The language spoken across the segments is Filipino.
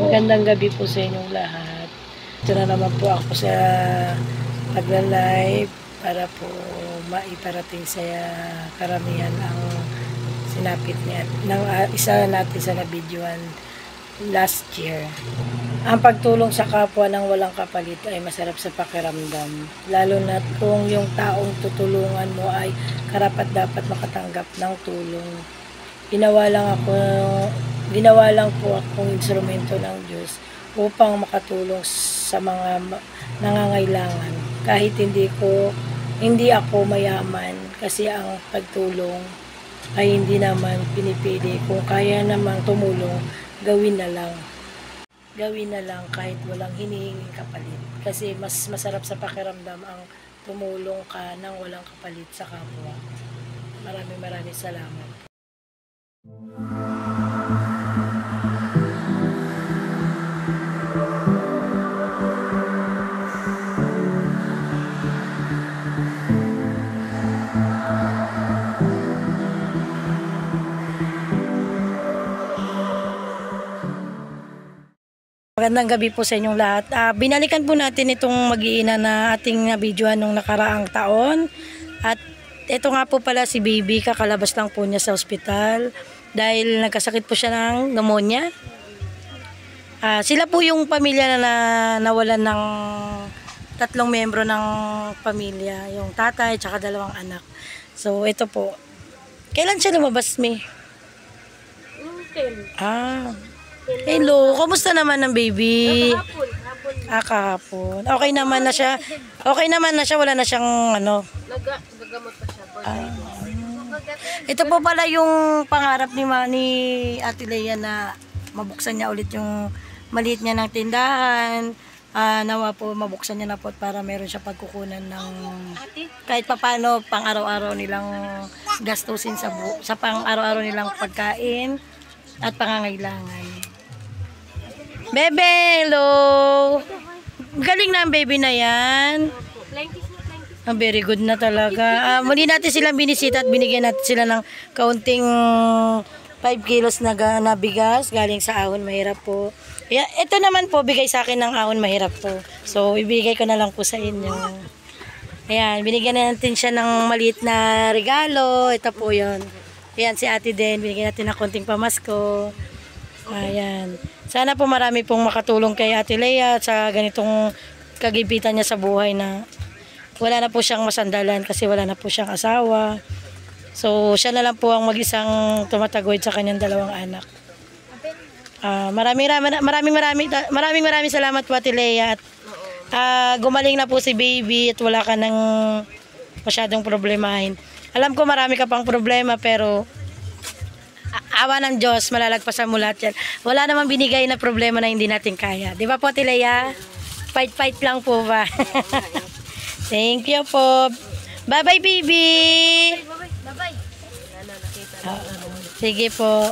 Magandang gabi po sa inyong lahat. Ito na naman po ako sa pagla-live para po maiparating sa karamihan ang sinapit niya ng isa natin sa nabidyoan last year. Ang pagtulong sa kapwa ng walang kapalit ay masarap sa pakiramdam, lalo na kung yung taong tutulungan mo ay karapat-dapat makatanggap ng tulong. Ginawa lang po akong instrumento ng Diyos upang makatulong sa mga nangangailangan. Kahit hindi ako mayaman, kasi ang pagtulong ay hindi naman pinipili. Kung kaya namang tumulong, gawin na lang. Gawin na lang kahit walang hinihinging kapalit. Kasi mas masarap sa pakiramdam ang tumulong ka ng walang kapalit sa kapwa. Maraming salamat. Magandang gabi po sa inyong lahat. Binalikan po natin itong mag-iina na ating nabidyoan nung nakaraang taon. At ito nga po pala si baby, kakalabas lang po niya sa ospital dahil nagkasakit po siya ng pneumonia. Sila po yung pamilya na nawalan ng 3 miyembro ng pamilya, yung tatay at 2 anak. So ito po. Kailan siya lumabas, May? Hello, kumusta naman ang baby? Kahapon. Okay naman na siya. Wala na siyang Gagamot pa siya. Ito po pala yung pangarap ni Ate Lea na mabuksan niya ulit yung maliit niya ng tindahan. Nawa po mabuksan niya na po para meron siya pagkukunan ng kahit papano pang araw-araw nilang gastusin sa pang araw-araw nilang pagkain at pangangailangan. Bebe, hello! Galing na ang baby na yan. Very good na talaga. Muli natin silang binisita at binigyan natin sila ng kaunting 5 kilos na bigas galing sa Ahon Mahirap po. Ito naman po, bigay sa akin ng Ahon Mahirap po. So, ibigay ko na lang po sa inyo. Ayan, binigyan natin siya ng maliit na regalo. Ito po yun. Ayan, si ate din. Binigyan natin ng konting pamasko. Ayan. Sana po marami pong makatulong kay Ate Lea sa ganitong kagipitan niya sa buhay na wala na po siyang masandalan kasi wala na po siyang asawa. So, siya na lang po ang mag-isang tumataguyod sa kanyang 2 anak. Maraming salamat po Ate Lea. At gumaling na po si baby at wala ka nang masyadong problemahin. Alam ko marami ka pang problema pero awa ng Diyos, malalagpasan mo lahat yan. Wala namang binigay na problema na hindi natin kaya. Di ba po, Ate Lea? Fight lang po ba? Thank you po. Bye-bye, baby! Bye-bye! Sige po.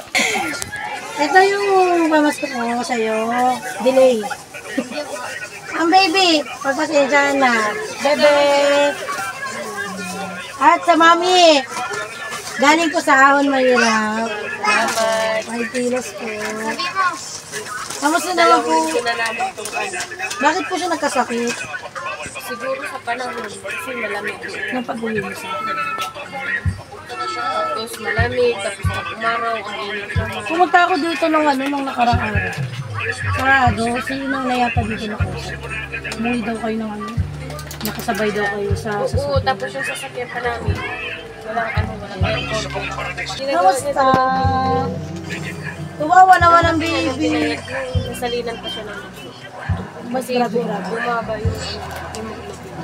Ito yung pamasko ko sa'yo. Delay. Ang baby, pagpasensyahan na. Bebe! At sa mami, galing ko sa Ahon Mahirap. 5 kilos po. Kamusta naman po? Bakit po siya nagkasakit? Siguro sa panahon, kasi malamig. Nang pag-uwi mo sa akin. Tapos malamig, tapos pag umaraw, ang init naman. Pumunta ako dito nung nakarang araw. Sarado, sino na yata dito na ko. Umuwi daw kayo ng nakasabay daw kayo sa Oo, tapos yung sasakyan pa namin. Walang aircon. Kamusta? Tuwawa naman ang baby. Nasalinan pa siya ng Mas grabe. bumaba yung hemoglobin.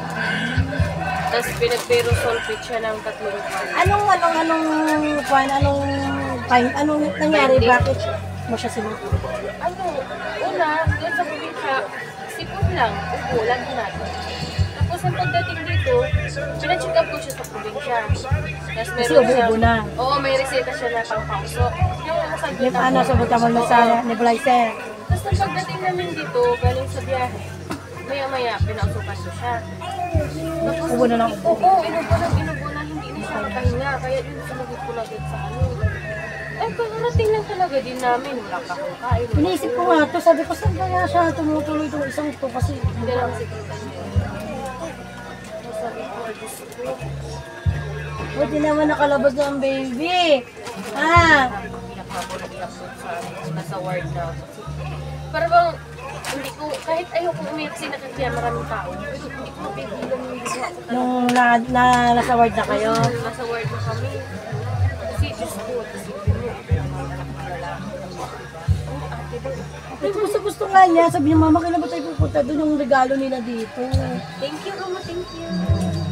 Tapos pinagpero sulfate siya ng 3 buwan. Anong nangyari? Bakit mo siya sinunod? Una, doon sa probinsya, sipon lang, upo, lagi natin. Tapos ang pagdating dito, pinacheck up ko siya sa probinsya. Tapos meron siya, oo, may reseta siya na pang-pausok. Yung sabi Sabutan mo na sa nebulizer. Tapos nang pagdating namin dito, galing sa biyahe, maya-maya, pinausukan ko siya. Tapos, Ubo na lang. Oo, inubo na, hindi na siya makahinga. Kaya yun, sumagit ko na sa ano. Ay, karating lang talaga din namin. Wala pa akong kain. Inisip ko nga to, sabi ko saan kaya siya tumutuloy itong isang to kasi Hindi lang si Tita niya. Sabi ko, Diyos ko. buti naman nakalabas na ang baby. Ah, Iyak ako, nag-iyak ko sa ward na ako. Para bang, hindi ko, kahit ayoko umiyak si nakakaya maraming tao, pero hindi ko mapigilan yung ginawa ko talaga. nung nasa ward na kayo. Nasa ward na kami. Kasi Diyos ko, kasi pinanganak na lalaki. Ang ate doon. Ito gusto nga niya, sabi niya, mama, kailan ba tayo pupunta doon yung regalo nila dito? Thank you, Roma, thank you.